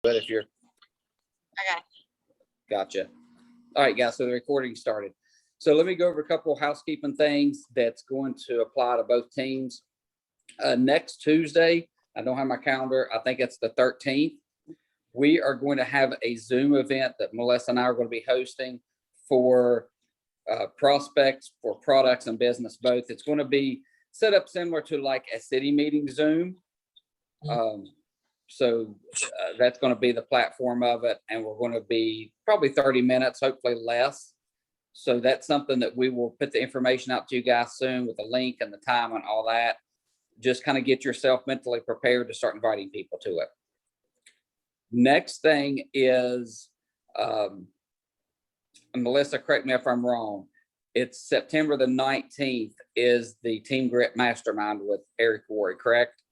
But if you're Okay. gotcha. All right, guys. So the recording started. So let me go over a couple of housekeeping things that's going to apply to both teams. Next Tuesday, I don't have my calendar. I think it's the 13th. We are going to have a Zoom event that Melissa and I are going to be hosting for prospects for products and business both. It's going to be set up similar to like a city meeting Zoom. So that's going to be the platform of it. And we're going to be probably 30 minutes, hopefully less. So that's something that we will put the information out to you guys soon with the link and the time and all that. Just kind of get yourself mentally prepared to start inviting people to it. Next thing is, Melissa, correct me if I'm wrong. It's September the 19th is the Team Grit Mastermind with Eric Worre, correct?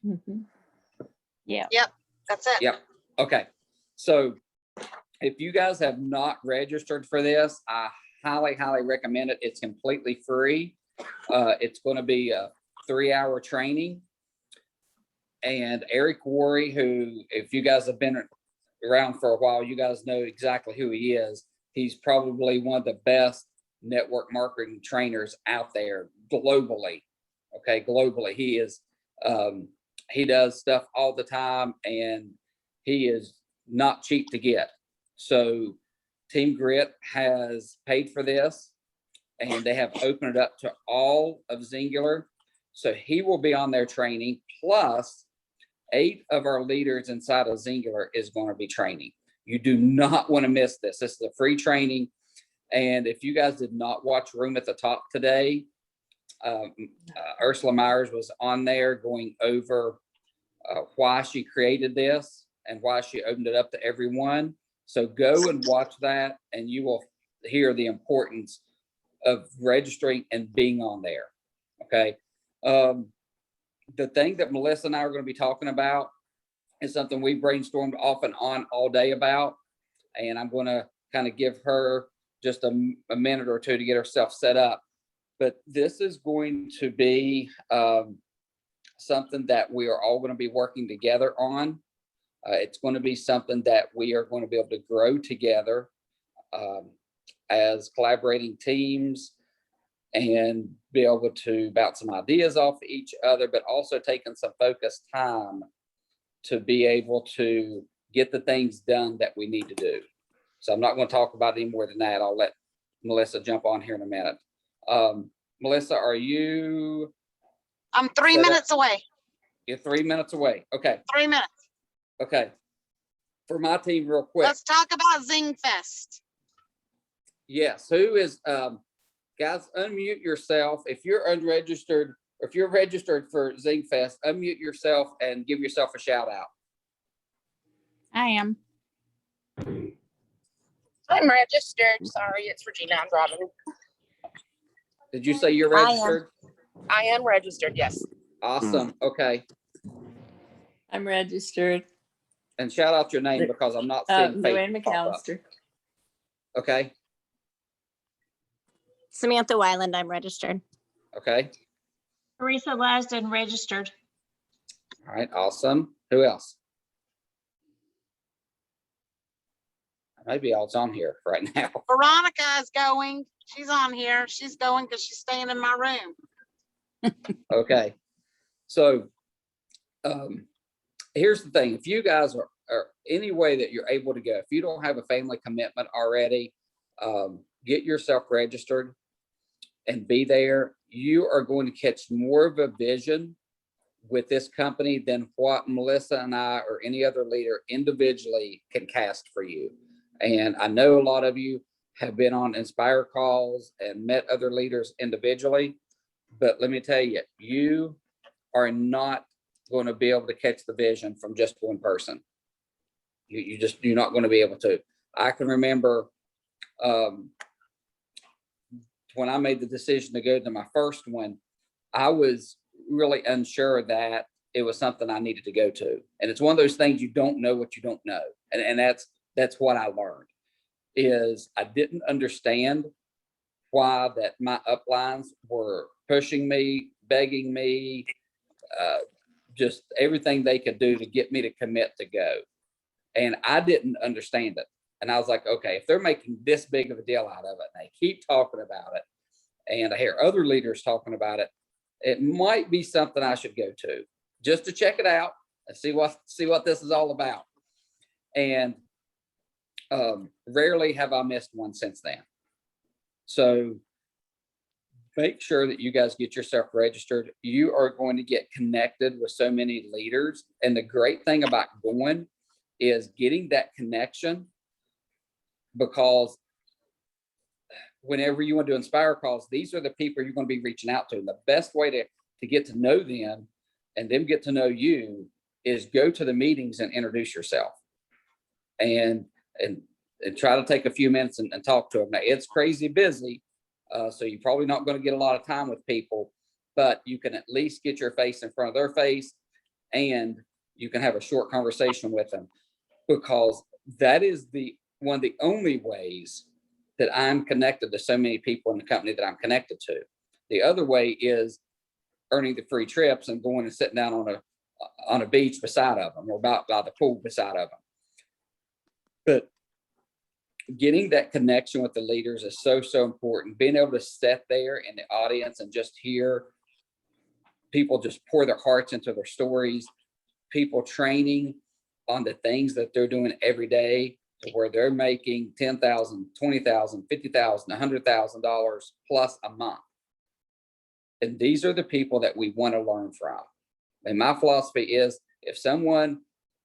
Mm-hmm. Yeah. Yep. That's it. Yep. Okay. So if you guys have not registered for this, I highly, highly recommend it. It's completely free. It's going to be a 3-hour training. And Eric Worre, who, if you guys have been around for a while, you guys know exactly who he is. He's probably one of the best network marketing trainers out there globally. Okay, globally. He is, he does stuff all the time and he is not cheap to get. So Team Grit has paid for this and they have opened it up to all of Zingular. So he will be on their training, plus 8 of our leaders inside of Zingular is going to be training. You do not want to miss this. This is a free training. And if you guys did not watch Room at the Top today, Ursula Myers was on there going over why she created this and why she opened it up to everyone. So go and watch that and you will hear the importance of registering and being on there. Okay. The thing that Melissa and I are going to be talking about is something we brainstormed off and on all day about. And I'm going to kind of give her just a minute or two to get herself set up. But this is going to be something that we are all going to be working together on. It's going to be something that we are going to be able to grow together as collaborating teams and be able to bounce some ideas off each other, but also taking some focused time to be able to get the things done that we need to do. So I'm not going to talk about any more than that. I'll let Melissa jump on here in a minute. Melissa, are you? I'm 3 minutes away. You're 3 minutes away. Okay. 3 minutes. Okay. For my team, real quick. Let's talk about Zing Fest. Yes. Who is, guys, unmute yourself. If you're unregistered, or if you're registered for Zing Fest, unmute yourself and give yourself a shout out. I am. I'm registered. Sorry, it's Regina. I'm driving. Did you say you're registered? I am registered, yes. Awesome. Okay. I'm registered. And shout out your name because I'm not seeing Luann Facebook pop up. McAllister. Okay. Samantha Weiland, I'm registered. Okay. Teresa Lasden, registered. All right. Awesome. Who else? Maybe all's on here right now. Veronica is going. She's on here. She's going because she's staying in my room. Okay. So here's the thing. If you guys are any way that you're able to go, if you don't have a family commitment already, get yourself registered and be there. You are going to catch more of a vision with this company than what Melissa and I or any other leader individually can cast for you. And I know a lot of you have been on Inspire calls and met other leaders individually, but let me tell you, you are not going to be able to catch the vision from just one person. You're not going to be able to. I can remember when I made the decision to go to my first one, I was really unsure that it was something I needed to go to. And it's one of those things you don't know what you don't know. And that's what I learned is I didn't understand why that my uplines were pushing me, begging me, just everything they could do to get me to commit to go. And I didn't understand it. And I was like, okay, if they're making this big of a deal out of it, and they keep talking about it, and I hear other leaders talking about it, it might be something I should go to just to check it out and see what this is all about. And rarely have I missed one since then. So make sure that you guys get yourself registered. You are going to get connected with so many leaders. And the great thing about going is getting that connection, because whenever you want to do inspire calls, these are the people you're going to be reaching out to. And the best way to get to know them and them get to know you is go to the meetings and introduce yourself and try to take a few minutes and talk to them. Now, it's crazy busy, so you're probably not going to get a lot of time with people, but you can at least get your face in front of their face, and you can have a short conversation with them, because that is one of the only ways that I'm connected to so many people in the company that I'm connected to. The other way is earning the free trips and going and sitting down on a beach beside of them, or by the pool beside of them. But getting that connection with the leaders is so important. Being able to sit there in the audience and just hear people just pour their hearts into their stories, people training on the things that they're doing every day, to where they're making $10,000, $20,000, $50,000, $100,000 plus a month. And these are the people that we want to learn from. And my philosophy is, if someone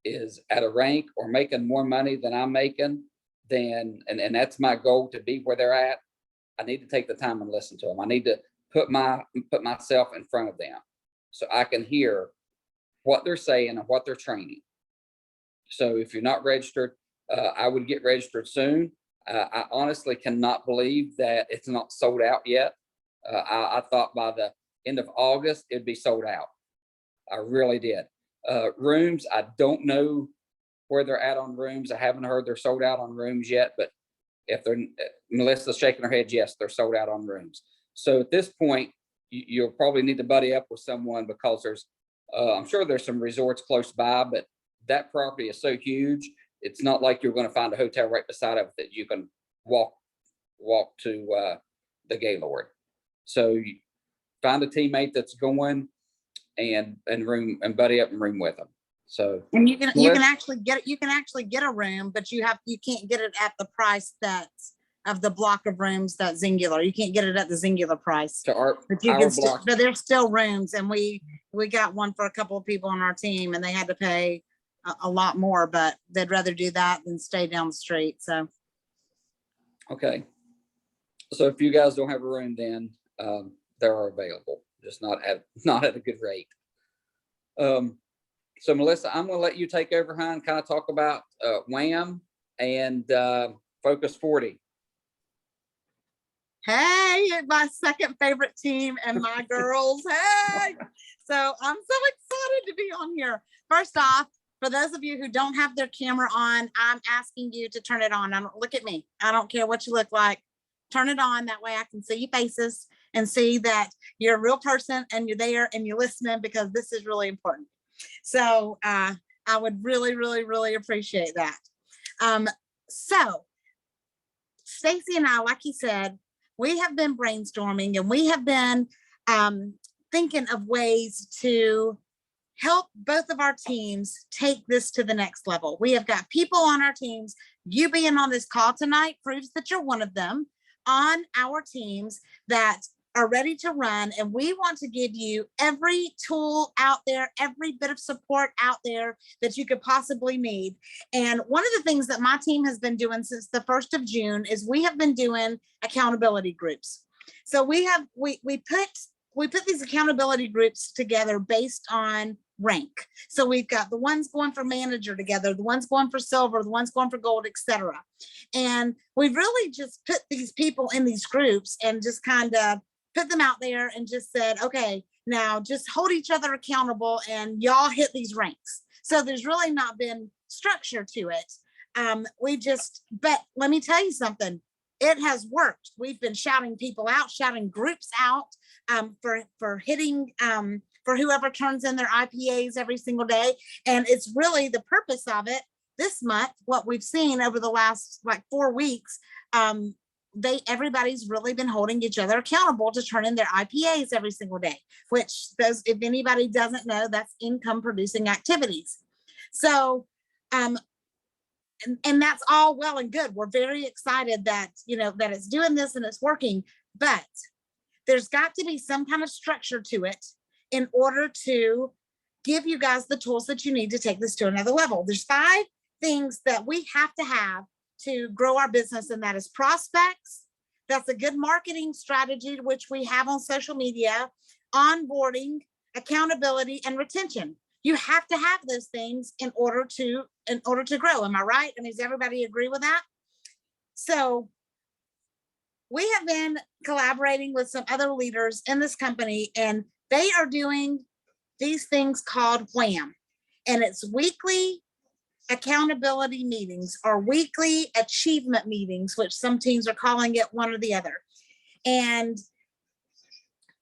is at a rank or making more money than I'm making, then, and that's my goal, to be where they're at, I need to take the time and listen to them. I need to put myself in front of them so I can hear what they're saying and what they're training. So if you're not registered, I would get registered soon. I honestly cannot believe that it's not sold out yet. I thought by the end of August, it'd be sold out. I really did. Rooms, I don't know where they're at on rooms. I haven't heard they're sold out on rooms yet, but if they're, Melissa's shaking her head, yes, they're sold out on rooms. So at this point, you'll probably need to buddy up with someone, because there's, I'm sure there's some resorts close by, but that property is so huge. It's not like you're going to find a hotel right beside it that you can walk to the Gaylord. So you find a teammate that's going and buddy up and room with them. So, And you can actually get a room, but you can't get it at the price that's of the block of rooms that's singular. You can't get it at the singular price. to But you our can block. but there's still rooms, and we got one for a couple of people on our team, and they had to pay a lot more, but they'd rather do that than stay down the street. So Okay. So if you guys don't have a room, then they are available, just not at a good rate. So Melissa, I'm going to let you take over, huh, and kind of talk about WAM and Focus40. hey, my second favorite team and my girls. Hey, so I'm so excited to be on here. First off, for those of you who don't have their camera on, I'm asking you to turn it on. Look at me. I don't care what you look like. Turn it on. That way I can see your faces and see that you're a real person and you're there and you're listening, because this is really important. So I would really, really, really appreciate that. So Stacy and I, like you said, we have been brainstorming, and we have been thinking of ways to help both of our teams take this to the next level. We have got people on our teams. You being on this call tonight proves that you're one of them on our teams that are ready to run. And we want to give you every tool out there, every bit of support out there that you could possibly need. And one of the things that my team has been doing since the 1st of June is we have been doing accountability groups. So we put these accountability groups together based on rank. So we've got the ones going for manager together, the ones going for silver, the ones going for gold, etc. And we've really just put these people in these groups and just kind of put them out there and just said, okay, now just hold each other accountable and y'all hit these ranks. So there's really not been structure to it. But let me tell you something. It has worked. We've been shouting people out, shouting groups out for hitting, for whoever turns in their IPAs every single day. And it's really, the purpose of it this month, what we've seen over the last like 4 weeks, everybody's really been holding each other accountable to turn in their IPAs every single day, which those, if anybody doesn't know, that's income producing activities. So, and that's all well and good. We're very excited that, you know, that it's doing this and it's working, but there's got to be some kind of structure to it in order to give you guys the tools that you need to take this to another level. There's 5 things that we have to grow our business, and that is prospects. That's a good marketing strategy, which we have on social media, onboarding, accountability, and retention. You have to have those things in order to grow. Am I right? I mean, does everybody agree with that? So we have been collaborating with some other leaders in this company, and they are doing these things called WAM, and it's weekly accountability meetings or weekly achievement meetings, which some teams are calling it one or the other. And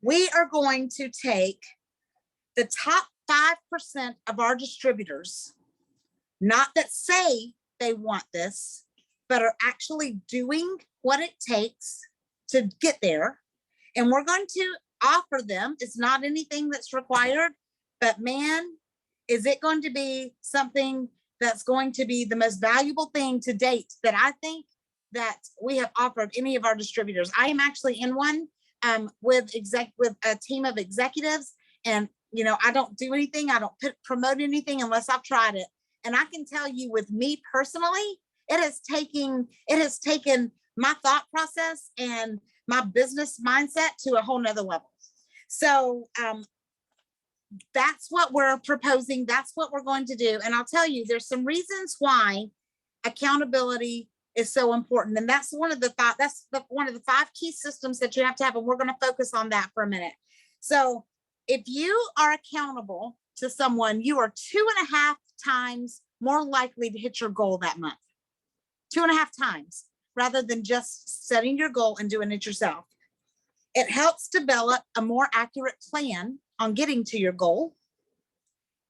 we are going to take the top 5% of our distributors, not that say they want this, but are actually doing what it takes to get there. And we're going to offer them, it's not anything that's required, but man, is it going to be something that's going to be the most valuable thing to date that I think that we have offered any of our distributors. I am actually in one with a team of executives, and you know, I don't do anything, I don't promote anything unless I've tried it. And I can tell you, with me personally, it has taken my thought process and my business mindset to a whole nother level. So that's what we're proposing. That's what we're going to do. And I'll tell you, there's some reasons why accountability is so important. And that's one of the one of the 5 key systems that you have to have. And we're going to focus on that for a minute. So if you are accountable to someone, you are 2.5 times more likely to hit your goal that month. 2.5 times, rather than just setting your goal and doing it yourself. It helps develop a more accurate plan on getting to your goal.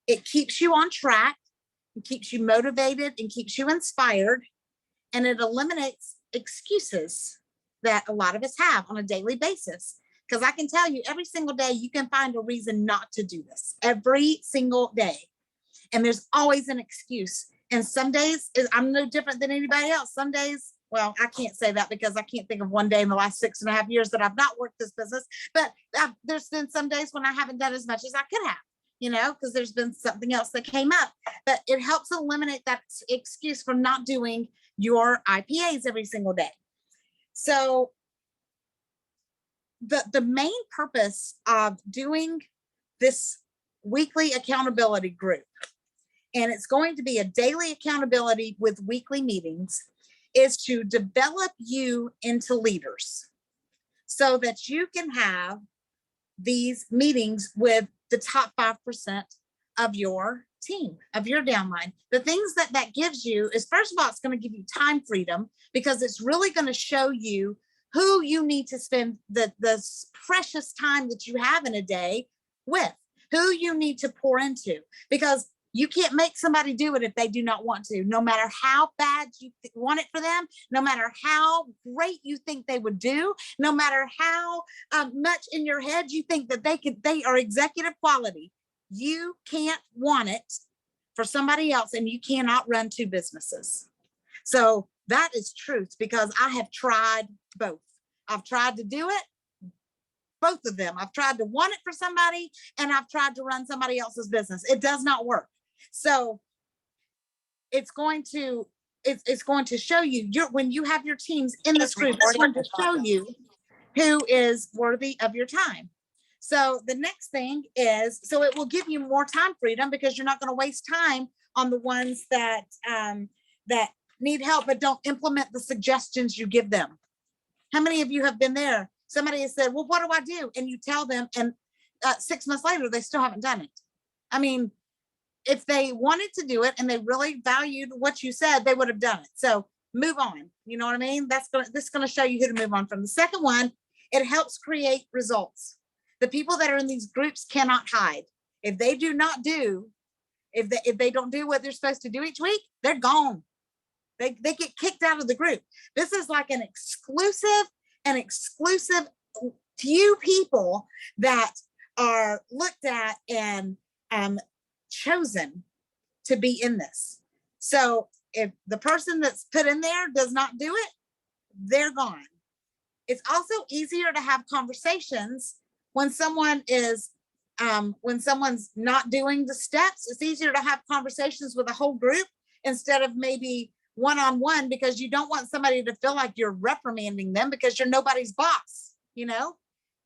It keeps you on track, it keeps you motivated and keeps you inspired, and it eliminates excuses that a lot of us have on a daily basis. Because I can tell you, every single day you can find a reason not to do this, every single day. And there's always an excuse. And some days, I'm no different than anybody else. Some days, well, I can't say that because I can't think of one day in the last 6.5 years that I've not worked this business, but there's been some days when I haven't done as much as I could have, you know, because there's been something else that came up. But it helps eliminate that excuse for not doing your IPAs every single day. So the main purpose of doing this weekly accountability group, and it's going to be a daily accountability with weekly meetings, is to develop you into leaders so that you can have these meetings with the top 5% of your team, of your downline. The things that gives you is, first of all, it's going to give you time freedom, because it's really going to show you who you need to spend the precious time that you have in a day with, who you need to pour into, because you can't make somebody do it if they do not want to, no matter how bad you want it for them, no matter how great you think they would do, no matter how much in your head you think that they are executive quality. You can't want it for somebody else, and you cannot run 2 businesses. So that is truth, because I have tried both. I've tried to do it, both of them. I've tried to want it for somebody, and I've tried to run somebody else's business. It does not work. So it's going to show you, when you have your teams in this group, it's going to show you who is worthy of your time. So the next thing is, so it will give you more time freedom, because you're not going to waste time on the ones that need help but don't implement the suggestions you give them. How many of you have been there? Somebody has said, well, what do I do? And you tell them, and 6 months later, they still haven't done it. I mean, if they wanted to do it and they really valued what you said, they would have done it. So move on. You know what I mean? This is going to show you who to move on from. The second one, it helps create results. The people that are in these groups cannot hide. If they do not do If they don't do what they're supposed to do each week, they're gone. They get kicked out of the group. This is like an exclusive few people that are looked at and chosen to be in this. So if the person that's put in there does not do it, they're gone. It's also easier to have conversations when someone is when someone's not doing the steps. It's easier to have conversations with a whole group instead of maybe one-on-one, because you don't want somebody to feel like you're reprimanding them because you're nobody's boss, you know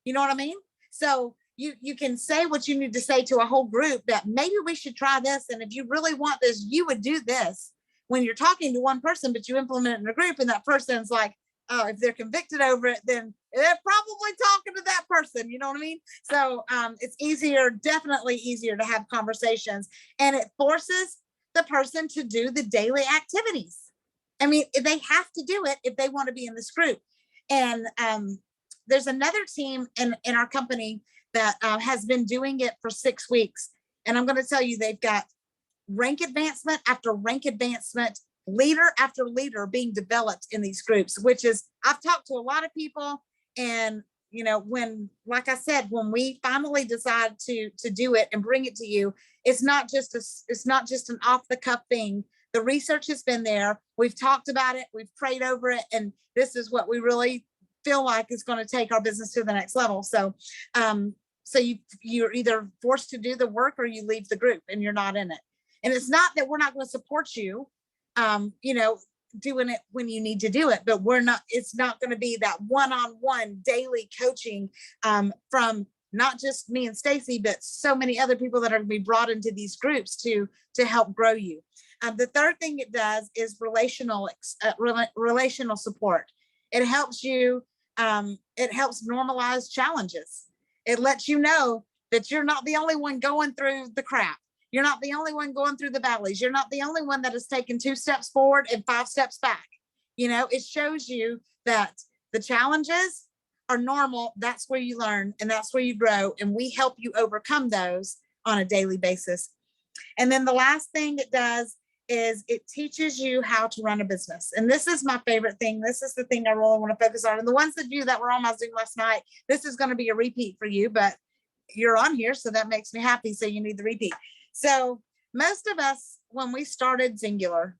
what I mean? So you can say what you need to say to a whole group, that maybe we should try this, and if you really want this, you would do this, when you're talking to one person, but you implement it in a group and that person's like, oh, if they're convicted over it, then they're probably talking to that person, you know what I mean? So it's easier, definitely easier to have conversations, and it forces the person to do the daily activities. I mean, they have to do it if they want to be in this group. And there's another team in our company that has been doing it for 6 weeks. And I'm going to tell you, they've got rank advancement after rank advancement, leader after leader being developed in these groups, which is, I've talked to a lot of people, and when, like I said, when we finally decide to do it and bring it to you, it's not just an off the cuff thing. The research has been there. We've talked about it. We've prayed over it. And this is what we really feel like is going to take our business to the next level. So, you're either forced to do the work or you leave the group and you're not in it. And it's not that we're not going to support you, doing it when you need to do it, but it's not going to be that one-on-one daily coaching from not just me and Stacy, but so many other people that are going to be brought into these groups to help grow you. The third thing it does is relational support. It helps you, it helps normalize challenges. It lets you know that you're not the only one going through the crap. You're not the only one going through the valleys. You're not the only one that has taken 2 steps forward and 5 steps back. It shows you that the challenges are normal. That's where you learn and that's where you grow. And we help you overcome those on a daily basis. And then the last thing it does is it teaches you how to run a business. And this is my favorite thing. This is the thing I really want to focus on. And the ones of you that were on my Zoom last night, this is going to be a repeat for you, but you're on here, so that makes me happy. So you need the repeat. So most of us, when we started Singular,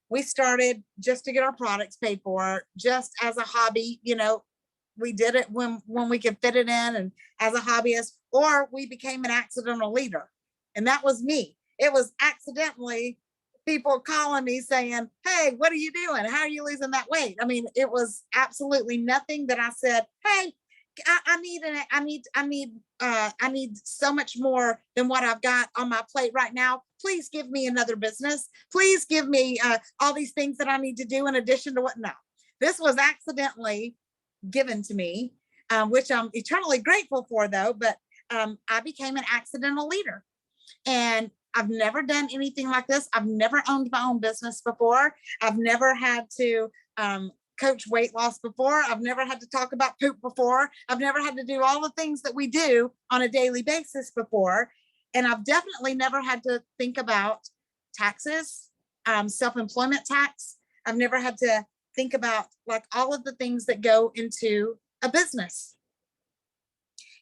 we started just to get our products paid for, just as a hobby. We did it when we could fit it in and as a hobbyist, or we became an accidental leader. And that was me. It was accidentally people calling me saying, hey, what are you doing? How are you losing that weight? I mean, it was absolutely nothing that I said, hey, I need so much more than what I've got on my plate right now. Please give me another business. Please give me all these things that I need to do in addition to what. No, this was accidentally given to me, which I'm eternally grateful for, though. But I became an accidental leader, and I've never done anything like this. I've never owned my own business before. I've never had to coach weight loss before. I've never had to talk about poop before. I've never had to do all the things that we do on a daily basis before. And I've definitely never had to think about taxes, self-employment tax. I've never had to think about like all of the things that go into a business.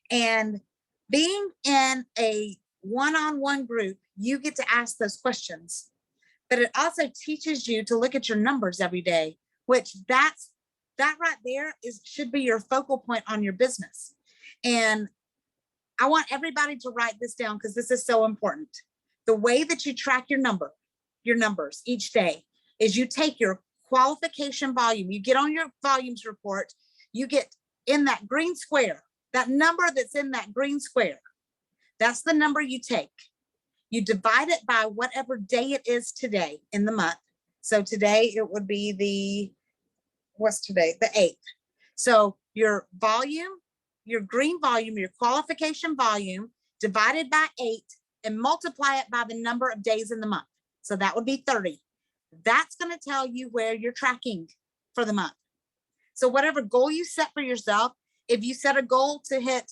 And being in a one-on-one group, you get to ask those questions, but it also teaches you to look at your numbers every day, which that right there should be your focal point on your business. And I want everybody to write this down because this is so important. The way that you track your numbers each day is you take your qualification volume, you get on your volumes report, you get in that green square, that number that's in that green square, that's the number you take. You divide it by whatever day it is today in the month. So today it would be what's today? The 8th. So your volume, your green volume, your qualification volume divided by 8 and multiply it by the number of days in the month. So that would be 30. That's going to tell you where you're tracking for the month. So whatever goal you set for yourself, if you set a goal to hit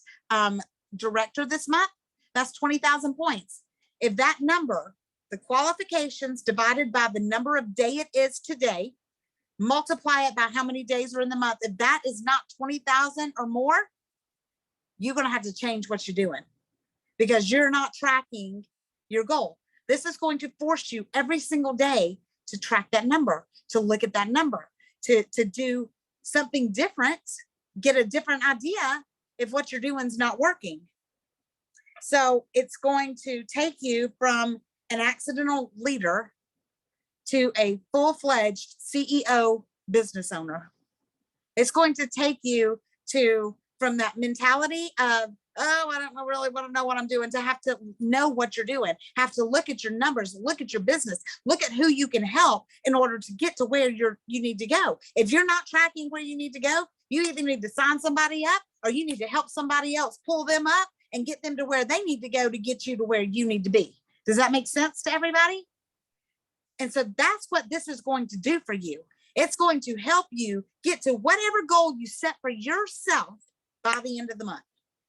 director this month, that's 20,000 points. If that number the qualifications divided by the number of day it is today, multiply it by how many days are in the month. If that is not 20,000 or more, you're going to have to change what you're doing because you're not tracking your goal. This is going to force you every single day to track that number, to look at that number, to do something different, get a different idea if what you're doing is not working. So it's going to take you from an accidental leader to a full-fledged CEO business owner. It's going to take you from that mentality of, oh, I don't know really want to know what I'm doing, to have to know what you're doing, have to look at your numbers, look at your business, look at who you can help in order to get to where you need to go. If you're not tracking where you need to go, you either need to sign somebody up or you need to help somebody else pull them up and get them to where they need to go to get you to where you need to be. Does that make sense to everybody? And so that's what this is going to do for you. It's going to help you get to whatever goal you set for yourself by the end of the month.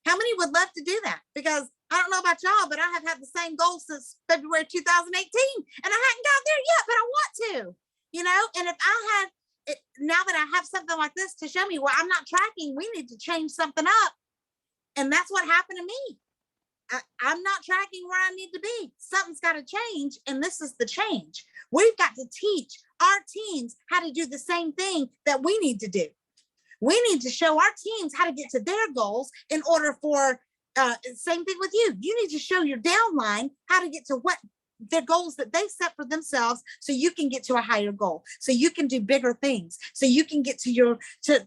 How many would love to do that? Because I don't know about y'all, but I have had the same goal since February 2018, and I hadn't got there yet, but I want to, you know? And if I had, now that I have something like this to show me where I'm not tracking, we need to change something up. And that's what happened to me. I'm not tracking where I need to be. Something's got to change, and this is the change. We've got to teach our teams how to do the same thing that we need to do. We need to show our teams how to get to their goals in order for, same thing with you. You need to show your downline how to get to what their goals that they set for themselves, so you can get to a higher goal, so you can do bigger things, so you can get to your, to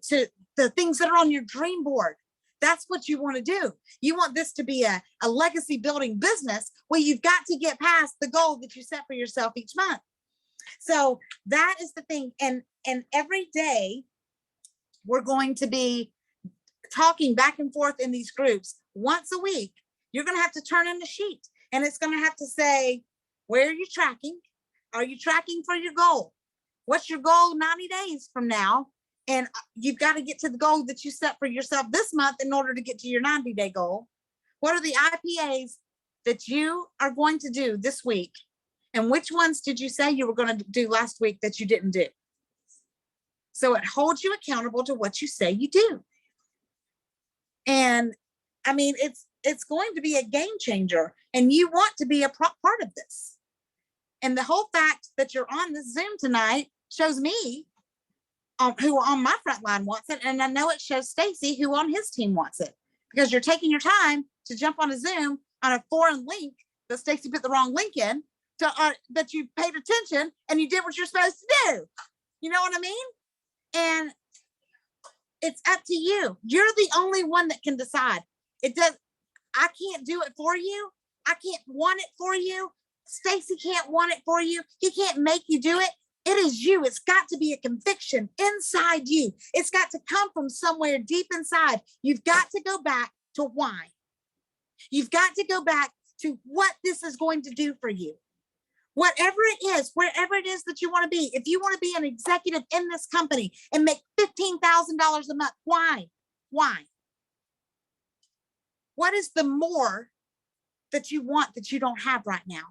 the things that are on your dream board. That's what you want to do. You want this to be a legacy building business where you've got to get past the goal that you set for yourself each month. So that is the thing. And every day we're going to be talking back and forth in these groups. Once a week, you're going to have to turn in the sheet, and it's going to have to say, where are you tracking? Are you tracking for your goal? What's your goal 90 days from now? And you've got to get to the goal that you set for yourself this month in order to get to your 90-day goal. What are the IPAs that you are going to do this week? And which ones did you say you were going to do last week that you didn't do? So it holds you accountable to what you say you do. And I mean, it's going to be a game changer, and you want to be a part of this. And the whole fact that you're on this Zoom tonight shows me who on my front line wants it. And I know it shows Stacy who on his team wants it, because you're taking your time to jump on a Zoom on a foreign link that Stacy put the wrong link in, that you paid attention and you did what you're supposed to do. You know what I mean? And it's up to you. You're the only one that can decide. I can't do it for you. I can't want it for you. Stacy can't want it for you. He can't make you do it. It is you. It's got to be a conviction inside you. It's got to come from somewhere deep inside. You've got to go back to why. You've got to go back to what this is going to do for you. Whatever it is, wherever it is that you want to be. If you want to be an executive in this company and make $15,000 a month, why? Why? What is the more that you want that you don't have right now?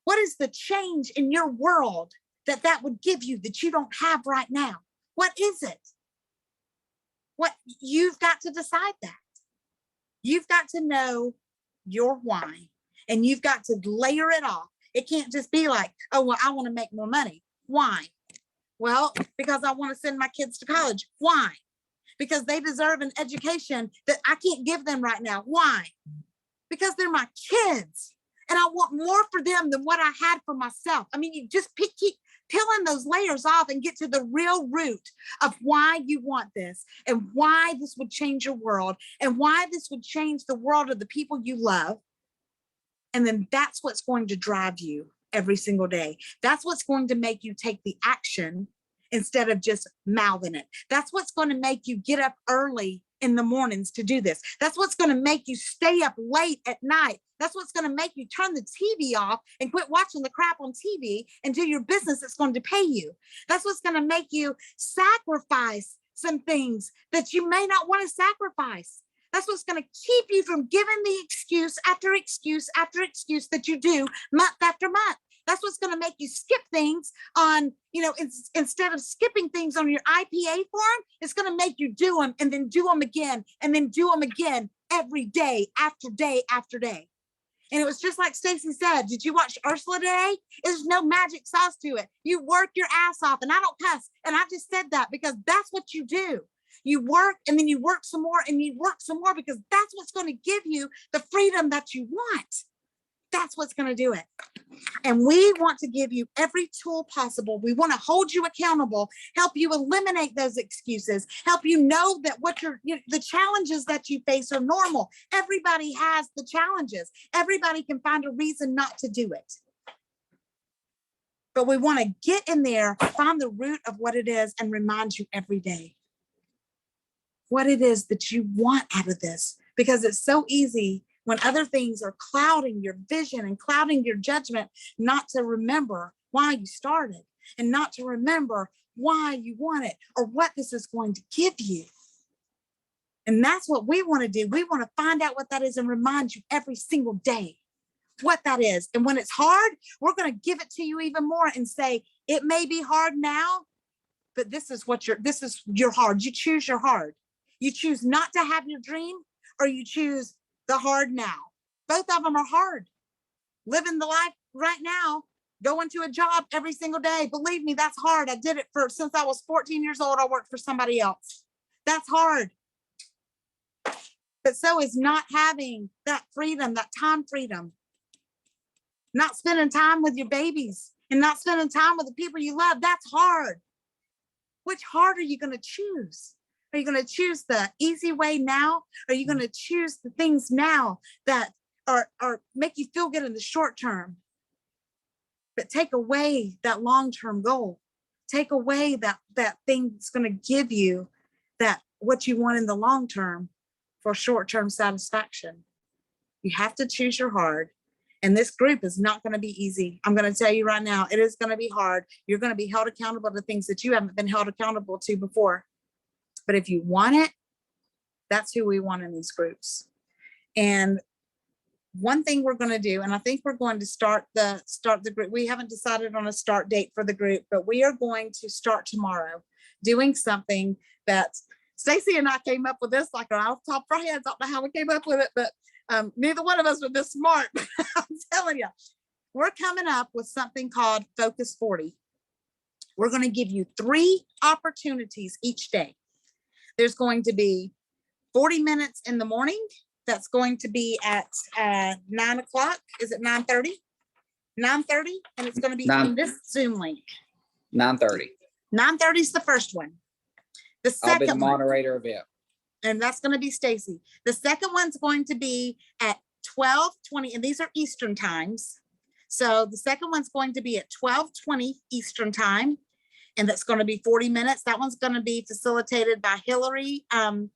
What is the change in your world that would give you that you don't have right now? What is it? What you've got to decide that. You've got to know your why, and you've got to layer it off. It can't just be like, oh, well, I want to make more money. Why? Well, because I want to send my kids to college. Why? Because they deserve an education that I can't give them right now. Why? Because they're my kids, and I want more for them than what I had for myself. I mean, you just keep peeling those layers off and get to the real root of why you want this, and why this would change your world, and why this would change the world of the people you love. And then that's what's going to drive you every single day. That's what's going to make you take the action instead of just mouthing it. That's what's going to make you get up early in the mornings to do this. That's what's going to make you stay up late at night. That's what's going to make you turn the TV off and quit watching the crap on TV and do your business that's going to pay you. That's what's going to make you sacrifice some things that you may not want to sacrifice. That's what's going to keep you from giving the excuse after excuse after excuse that you do month after month. That's what's going to make you skip things on, instead of skipping things on your IPA form, it's going to make you do them and then do them again and then do them again every day after day after day. And it was just like Stacy said, did you watch Ursula today? There's no magic sauce to it. You work your ass off, and I don't cuss. And I just said that because that's what you do. You work and then you work some more and you work some more because that's what's going to give you the freedom that you want. That's what's going to do it. And we want to give you every tool possible. We want to hold you accountable, help you eliminate those excuses, help you know that the challenges that you face are normal. Everybody has the challenges. Everybody can find a reason not to do it. But we want to get in there, find the root of what it is, and remind you every day what it is that you want out of this, because it's so easy when other things are clouding your vision and clouding your judgment, not to remember why you started and not to remember why you want it or what this is going to give you. And that's what we want to do. We want to find out what that is and remind you every single day what that is. And when it's hard, we're going to give it to you even more and say, it may be hard now, but this is your hard. You choose your hard. You choose not to have your dream, or you choose the hard now. Both of them are hard. Living the life right now, going to a job every single day. Believe me, that's hard. I did it since I was 14 years old. I worked for somebody else. That's hard. But so is not having that freedom, that time freedom. Not spending time with your babies and not spending time with the people you love. That's hard. Which hard are you going to choose? Are you going to choose the easy way now? Are you going to choose the things now that are make you feel good in the short term, but take away that long-term goal? Take away that thing that's going to give you that what you want in the long term for short-term satisfaction. You have to choose your hard. And this group is not going to be easy. I'm going to tell you right now, it is going to be hard. You're going to be held accountable to things that you haven't been held accountable to before. But if you want it, that's who we want in these groups. And one thing we're going to do, and I think we're going to start the group. We haven't decided on a start date for the group, but we are going to start tomorrow doing something that Stacy and I came up with this like off the top of our heads. I don't know how we came up with it, but neither one of us were this smart. I'm telling you, we're coming up with something called Focus40. We're going to give you 3 opportunities each day. There's going to be 40 minutes in the morning. That's going to be at 9 o'clock. Is it 9:30? 9:30, and it's going to be on this Zoom link. 9:30. 9:30 is the first one. The I'll be the second one, moderator of it. and that's going to be Stacy. The second one's going to be at 12:20, and these are Eastern times. So the second one's going to be at 12:20 Eastern time. And that's going to be 40 minutes. That one's going to be facilitated by Hillary Brown.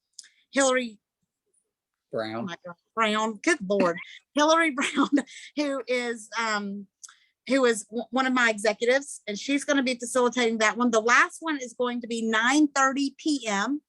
Oh my God, Brown. Good Lord. Hillary Brown, who is one of my executives, and she's going to be facilitating that one. The last one is going to be 9:30 p.m.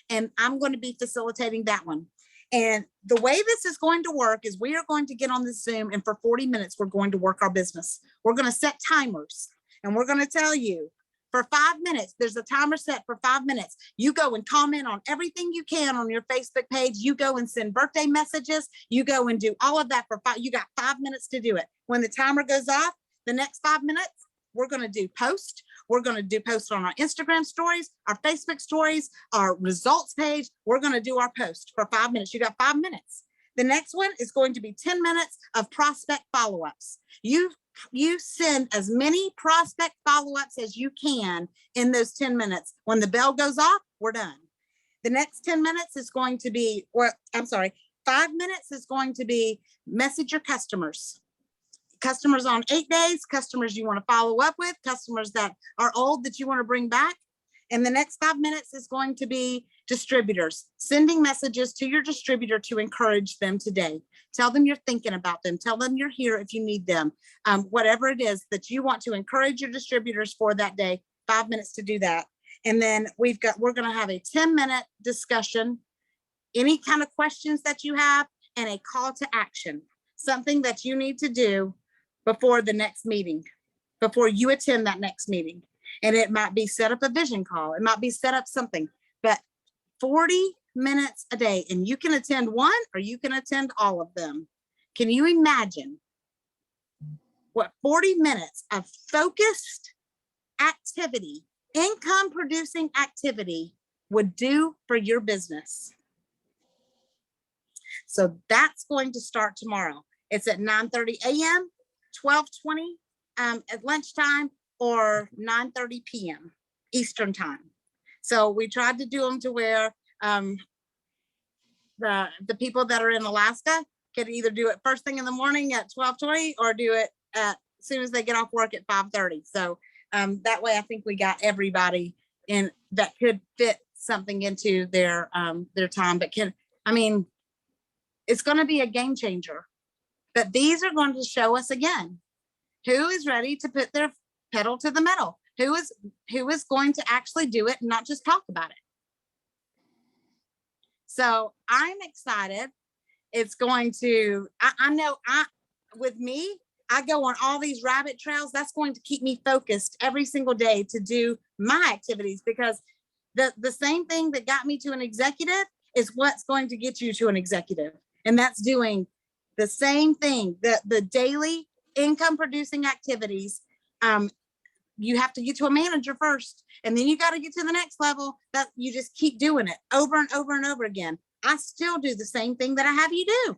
and I'm going to be facilitating that one. And the way this is going to work is we are going to get on the Zoom, and for 40 minutes, we're going to work our business. We're going to set timers, and we're going to tell you, for 5 minutes, there's a timer set for 5 minutes. You go and comment on everything you can on your Facebook page. You go and send birthday messages. You go and do all of that for 5. You got 5 minutes to do it. When the timer goes off, the next 5 minutes, we're going to do post. We're going to do post on our Instagram stories, our Facebook stories, our results page. We're going to do our post for 5 minutes. You got 5 minutes. The next one is going to be 10 minutes of prospect follow-ups. You send as many prospect follow-ups as you can in those 10 minutes. When the bell goes off, we're done. The next 10 minutes is going to be, 5 minutes is going to be message your customers. Customers on 8 days, customers you want to follow up with, customers that are old that you want to bring back. And the next 5 minutes is going to be distributors, sending messages to your distributor to encourage them today. Tell them you're thinking about them. Tell them you're here if you need them. Whatever it is that you want to encourage your distributors for that day, 5 minutes to do that. And then we're going to have a 10-minute discussion any kind of questions that you have, and a call to action, something that you need to do before the next meeting, before you attend that next meeting. And it might be set up a vision call. It might be set up something, but 40 minutes a day, and you can attend one or you can attend all of them. Can you imagine what 40 minutes of focused activity, income producing activity would do for your business? So that's going to start tomorrow. It's at 9:30 a.m., 12:20 at lunchtime, or 9:30 p.m. Eastern time. So we tried to do them to where the people that are in Alaska could either do it first thing in the morning at 12:20 or do it as soon as they get off work at 5:30. So that way I think we got everybody in that could fit something into their time. But it's going to be a game changer. But these are going to show us again who is ready to put their pedal to the metal, who is going to actually do it and not just talk about it. So I'm excited. It's going to, I know with me, I go on all these rabbit trails. That's going to keep me focused every single day to do my activities, because the same thing that got me to an executive is what's going to get you to an executive. And that's doing the same thing, the daily income producing activities. You have to get to a manager first, and then you got to get to the next level. That you just keep doing it over and over and over again. I still do the same thing that I have you do,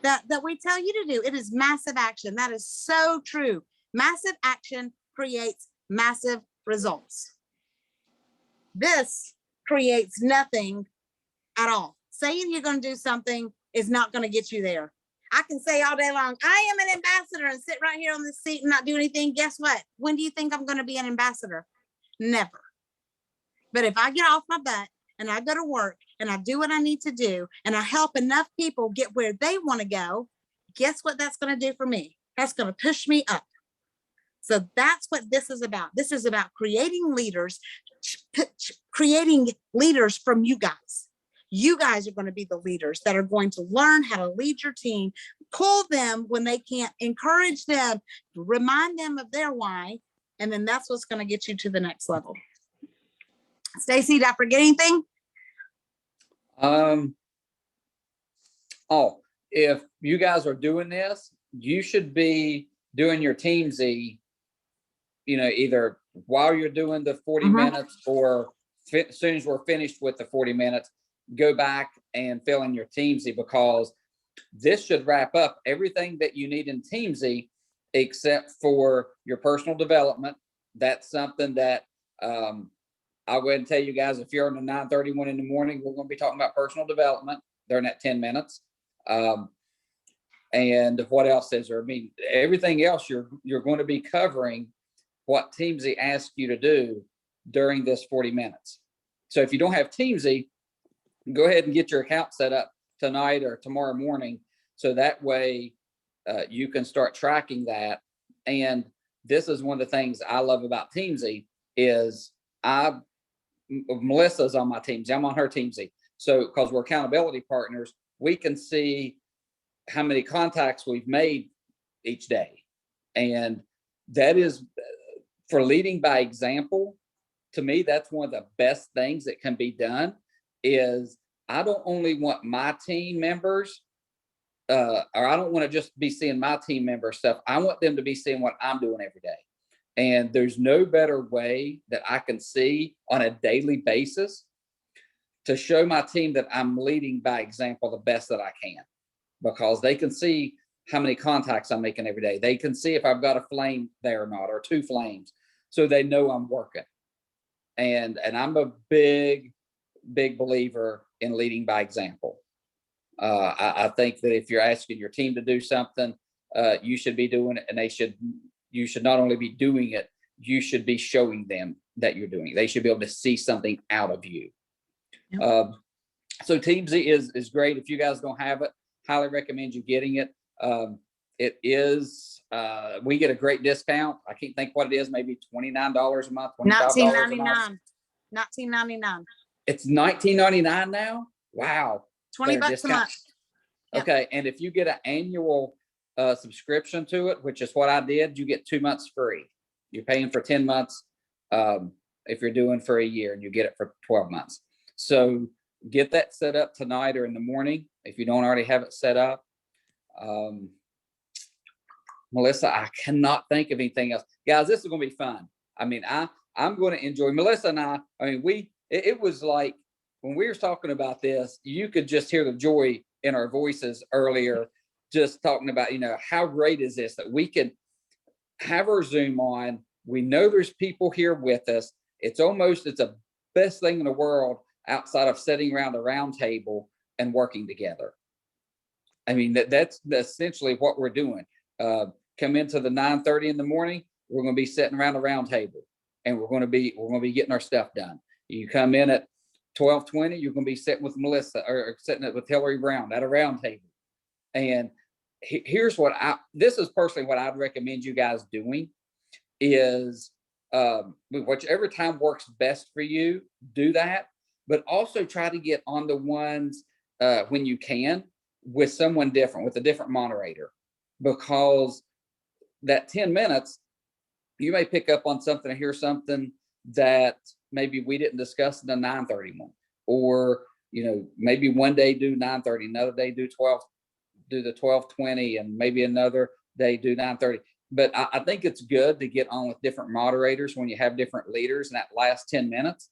that we tell you to do. It is massive action. That is so true. Massive action creates massive results. This creates nothing at all. Saying you're going to do something is not going to get you there. I can say all day long, I am an ambassador, and sit right here on this seat and not do anything. Guess what? When do you think I'm going to be an ambassador? Never. But if I get off my butt and I go to work and I do what I need to do and I help enough people get where they want to go, guess what that's going to do for me? That's going to push me up. So that's what this is about. This is about creating leaders from you guys. You guys are going to be the leaders that are going to learn how to lead your team, pull them when they can't, encourage them, remind them of their why, and then that's what's going to get you to the next level. Stacy, did I forget anything? If you guys are doing this, you should be doing your Teamsy, either while you're doing the 40 minutes or as soon as we're finished with the 40 minutes, go back and fill in your Teamsy, because this should wrap up everything that you need in Teamsy except for your personal development. That's something that I'll go ahead and tell you guys, if you're on the 9:31 in the morning, we're going to be talking about personal development during that 10 minutes. And what else is there? Everything else you're going to be covering what Teamsy asks you to do during this 40 minutes. So if you don't have Teamsy, go ahead and get your account set up tonight or tomorrow morning, so that way you can start tracking that. And this is one of the things I love about Teamsy is Melissa's on my Teamsy. I'm on her Teamsy. So because we're accountability partners, we can see how many contacts we've made each day. And that is, for leading by example, to me, that's one of the best things that can be done. Is I don't only want my team members, or I don't want to just be seeing my team member stuff. I want them to be seeing what I'm doing every day. And there's no better way that I can see on a daily basis to show my team that I'm leading by example the best that I can, because they can see how many contacts I'm making every day. They can see if I've got a flame there or not, or 2 flames, so they know I'm working. And I'm a big believer in leading by example. I think that if you're asking your team to do something, you should be doing it, and you should not only be doing it, you should be showing them that you're doing it. They should be able to see something out of you. Yep. So Teamsy is great. If you guys don't have it, highly recommend you getting it. It is, we get a great discount. I can't think what it is, maybe $29 a month, $25 a month. $19.99. It's $19.99 now. Wow. 20 Better bucks a discount. month. Yep. Okay, and if you get an annual subscription to it, which is what I did, you get 2 months free. You're paying for 10 months if you're doing for a year, and you get it for 12 months. So get that set up tonight or in the morning if you don't already have it set up. Melissa, I cannot think of anything else. Guys, this is going to be fun. I mean, I'm going to enjoy. Melissa and I mean, it was like when we were talking about this, you could just hear the joy in our voices earlier, just talking about, how great is this that we can have our Zoom on. We know there's people here with us. It's a best thing in the world outside of sitting around a round table and working together. I mean, that's essentially what we're doing. Come into the 9:30 in the morning, we're going to be sitting around a round table, and we're going to be getting our stuff done. You come in at 12:20, you're going to be sitting with Melissa or sitting with Hillary Brown at a round table. And here's this is personally what I'd recommend you guys doing is whichever time works best for you, do that, but also try to get on the ones when you can with someone different, with a different moderator, because that 10 minutes, you may pick up on something or hear something that maybe we didn't discuss in the 9:30 one, or, maybe one day do 9:30, another day do the 12:20, and maybe another day do 9:30. But I think it's good to get on with different moderators when you have different leaders in that last 10 minutes.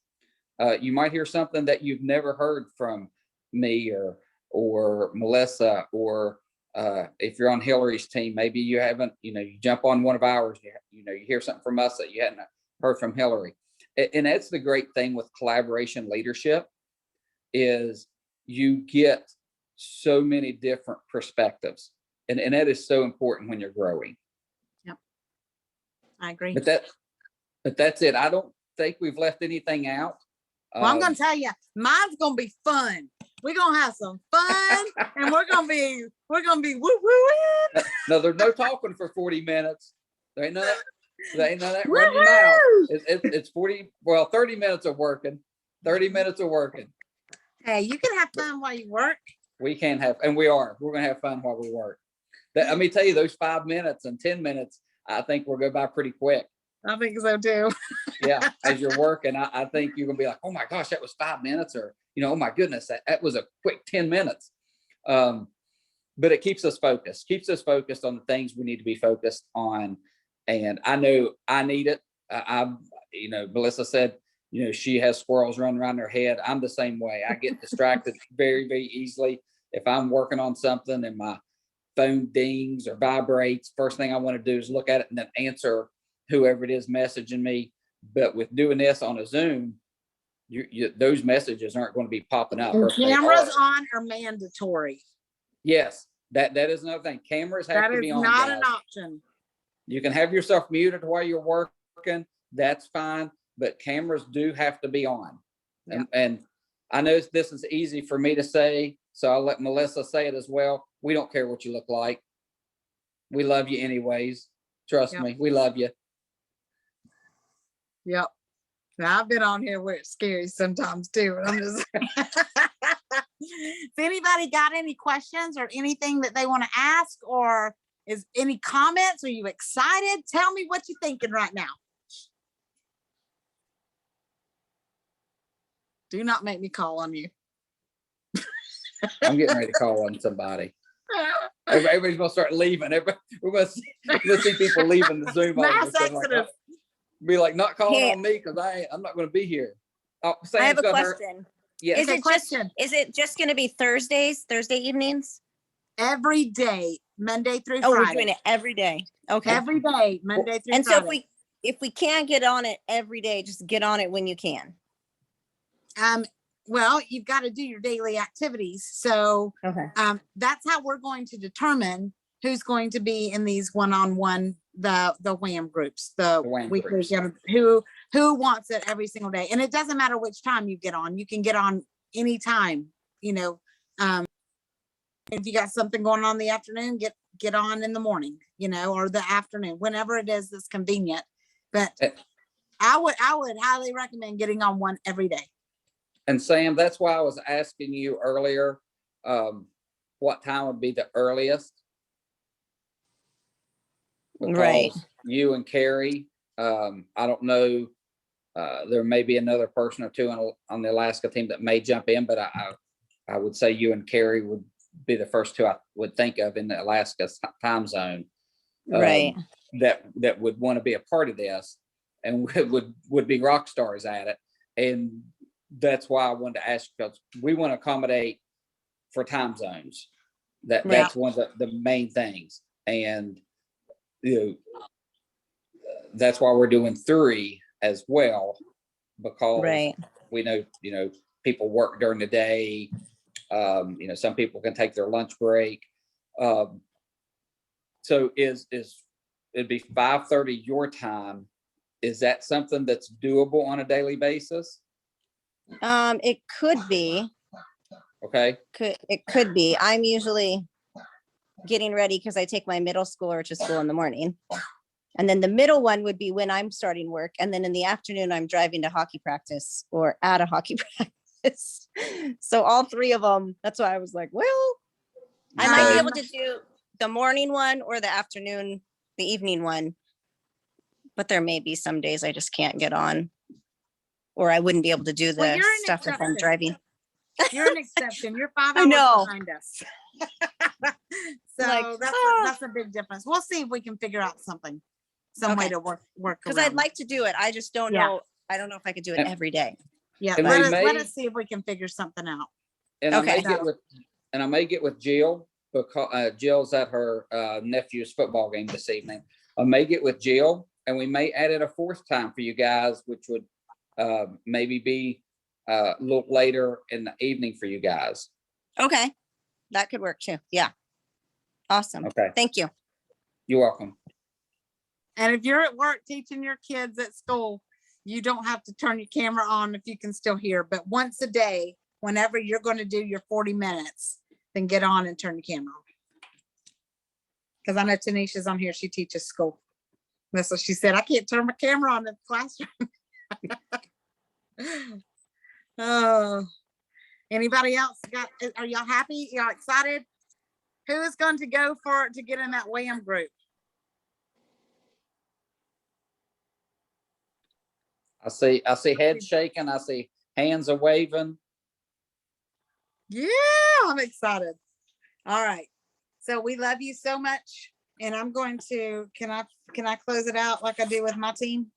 You might hear something that you've never heard from me or Melissa, or if you're on Hillary's team, maybe you haven't, you jump on one of ours, you hear something from us that you hadn't heard from Hillary. And that's the great thing with collaboration leadership, is you get so many different perspectives. And that is so important when you're growing. Yep. I agree. But that's it. I don't think we've left anything out. Well, I'm going to tell you, mine's going to be fun. We're going to have some fun, and we're going to be woo-wooing. No, there's no talking for 40 minutes. There ain't none of that running your mouth. It's 30 minutes of working. 30 minutes of working. Hey, you can have fun while you work. We can have, and we're going to have fun while we work. Let me tell you, those 5 minutes and 10 minutes, I think will go by pretty quick. I think so too. Yeah, as you're working, I think you're gonna be like, oh my gosh, that was 5 minutes, or oh my goodness, that was a quick 10 minutes. But it keeps us focused on the things we need to be focused on. And I know I need it. Melissa said, she has squirrels running around her head. I'm the same way. I get distracted very, very easily. If I'm working on something and my phone dings or vibrates, first thing I want to do is look at it and then answer whoever it is messaging me. But with doing this on a Zoom, those messages aren't going to be popping up. And cameras on are mandatory. Yes, that is another thing. Cameras have to be on. That is not an option. You can have yourself muted while you're working. That's fine. But cameras do have to be on. Yeah. And I know this is easy for me to say, so I'll let Melissa say it as well. We don't care what you look like. We love you anyways. Trust me, we love you. Yep. Now I've been on here where it's scary sometimes too. And I'm just if anybody got any questions or anything that they want to ask, or is any comments? Are you excited? Tell me what you're thinking right now. Do not make me call on you. I'm getting ready to call on somebody. Everybody's gonna start leaving. We're gonna see people leaving the Zoom. Mass exodus. Be like, not calling on me because I'm not going to be here. Oh, I have a question. Yes. Is it just going to be Thursday evenings? Every day, Monday through Friday. Oh, we're doing it every day. Okay. Every day, Monday through Friday. And so if we can't get on it every day, just get on it when you can. Well, you've got to do your daily activities. So that's how we're going to determine who's going to be in these one-on-one, the WAM groups, the weekly, who wants it every single day. And it doesn't matter which time you get on. You can get on anytime, if you got something going on in the afternoon, get on in the morning, or the afternoon, whenever it is that's convenient. But I would highly recommend getting on one every day. And Sam, that's why I was asking you earlier what time would be the earliest. Right. Because you and Carrie, I don't know, there may be another person or two on the Alaska team that may jump in, but I would say you and Carrie would be the first two I would think of in the Alaska time zone. Right. That would want to be a part of this and would be rock stars at it. And that's why I wanted to ask, because we want to accommodate for time zones. That's one of the main things. And that's why we're doing 3 as well, because we know, people work during the day. Some people can take their lunch break. So it'd be 5:30 your time. Is that something that's doable on a daily basis? It could be. Okay. It could be. I'm usually getting ready because I take my middle schooler to school in the morning. And then the middle one would be when I'm starting work. And then in the afternoon, I'm driving to hockey practice or at a hockey practice. So all 3 of them, that's why I was like, well, I might be able to do the morning one or the afternoon, the evening one. But there may be some days I just can't get on, or I wouldn't be able to do the stuff if I'm driving. You're an exception. You're 5 I hours know. behind us. So Like, that's a big difference. We'll see if we can figure out some way to work because around I'd like to do it. I just don't know. I don't know if I could do it every day. Yeah, And let us see if we can figure something out. And I may get with Jill, because Jill's at her nephew's football game this evening. I may get with Jill, and we may add it a 4th time for you guys, which would maybe be a little later in the evening for you guys. Okay, that could work too. Yeah, awesome. Okay, Thank you. you're welcome. And if you're at work teaching your kids at school, you don't have to turn your camera on if you can still hear. But once a day, whenever you're going to do your 40 minutes, then get on and turn your camera on. Because I know Tanisha's on here. She teaches school. That's what she said. I can't turn my camera on in the classroom. Oh, anybody else are y'all happy? Y'all excited? Who is going to go to get in that WAM group? I see heads shaking. I see hands are waving. Yeah, I'm excited. All right. So we love you so much. And I'm going to, can I close it out like I do with my team?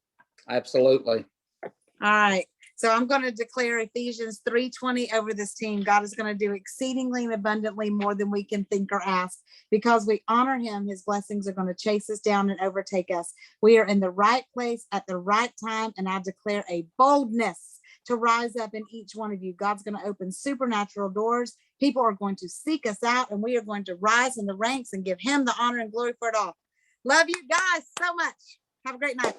Absolutely. All right. So I'm going to declare Ephesians 3:20 over this team. God is going to do exceedingly and abundantly more than we can think or ask. Because we honor him, his blessings are going to chase us down and overtake us. We are in the right place at the right time. And I declare a boldness to rise up in each one of you. God's going to open supernatural doors. People are going to seek us out, and we are going to rise in the ranks and give him the honor and glory for it all. Love you guys so much. Have a great night.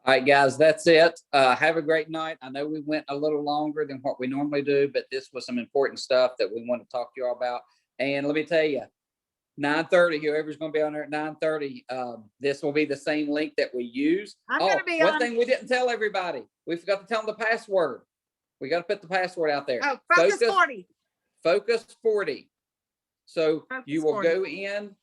All right, guys, that's it. Have a great night. I know we went a little longer than what we normally do, but this was some important stuff that we want to talk to you all about. And let me tell you, 9:30, whoever's going to be on there at 9:30, this will be the same link that we use. I'm going to be one on. thing we didn't tell everybody, we forgot to tell them the password. We got to put the password out there. Oh, Focus40. Focus40. So you will 40. go in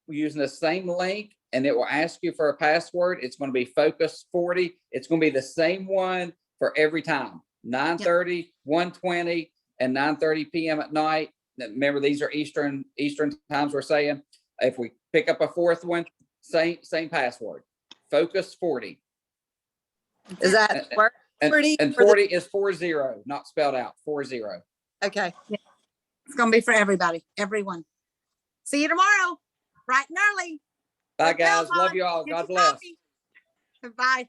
using the same link, and it will ask you for a password. It's going to be Focus40. It's going to be the same one for every time. 9:30, 1:20, and 9:30 p.m. at night. Remember, these are Eastern times we're saying. If we pick up a 4th one, same password. Focus40. Is that work? And 40 is 40, not spelled out. 40. Okay. It's going to be for everybody, everyone. See you tomorrow, bright and early. Bye, guys. Love you all. God bless. Bye.